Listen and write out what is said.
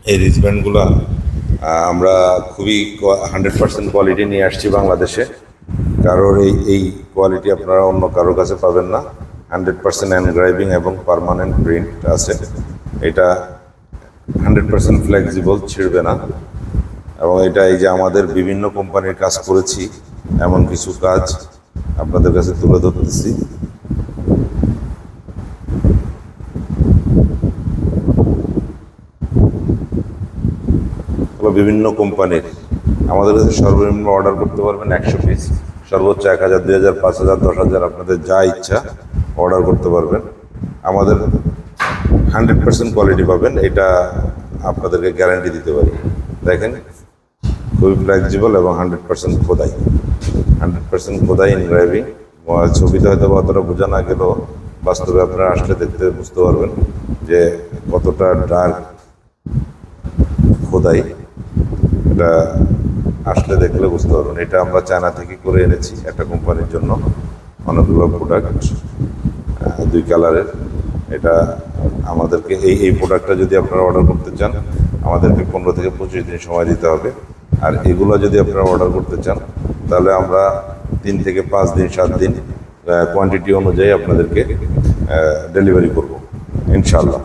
এই রিসব্যান্ডগুলো আমরা খুবই 100% কোয়ালিটি নিয়ে আসছি বাংলাদেশে। কারোর এই কোয়ালিটি আপনারা অন্য কারোর কাছে পাবেন না। 100% এনগ্রাইভিং এবং পার্মানেন্ট প্রিন্ট আছে। এটা 100% ফ্লেক্সিবল, ছিঁড়বে না। এবং এটা এই যে আমাদের বিভিন্ন কোম্পানির কাজ করেছি, এমন কিছু কাজ আপনাদের কাছে তুলে ধরতেছি। বিভিন্ন কোম্পানির আমাদের কাছে সর্বনিম্ন অর্ডার করতে পারবেন 100 পিস, সর্বোচ্চ 1000, 2000, 5000, 10,000 আপনাদের যা ইচ্ছা অর্ডার করতে পারবেন। আমাদের 100% কোয়ালিটি পাবেন, এটা আপনাদেরকে গ্যারান্টি দিতে পারি। দেখেন, খুবই ফ্লেক্সিবল এবং 100% খোদাই, 100% খোদাই এনগ্রাইভিং। ছবিতে হয়তো অতটা বোঝা না গেলেও বাস্তবে আপনারা আসলে দেখতে বুঝতে পারবেন যে কতটা ডার্ক খোদাই। এটা আসলে দেখলে বুঝতে পারবেন। এটা আমরা চায়না থেকে করে এনেছি একটা কোম্পানির জন্য, অনেকগুলো প্রোডাক্ট, 2 কালারের। এটা আমাদেরকে এই প্রোডাক্টটা যদি আপনারা অর্ডার করতে চান, আমাদেরকে 15 থেকে 25 দিন সময় দিতে হবে। আর এগুলো যদি আপনারা অর্ডার করতে চান, তাহলে আমরা 3 থেকে 5 দিন, 7 দিন কোয়ান্টিটি অনুযায়ী আপনাদেরকে ডেলিভারি করব ইনশাআল্লাহ।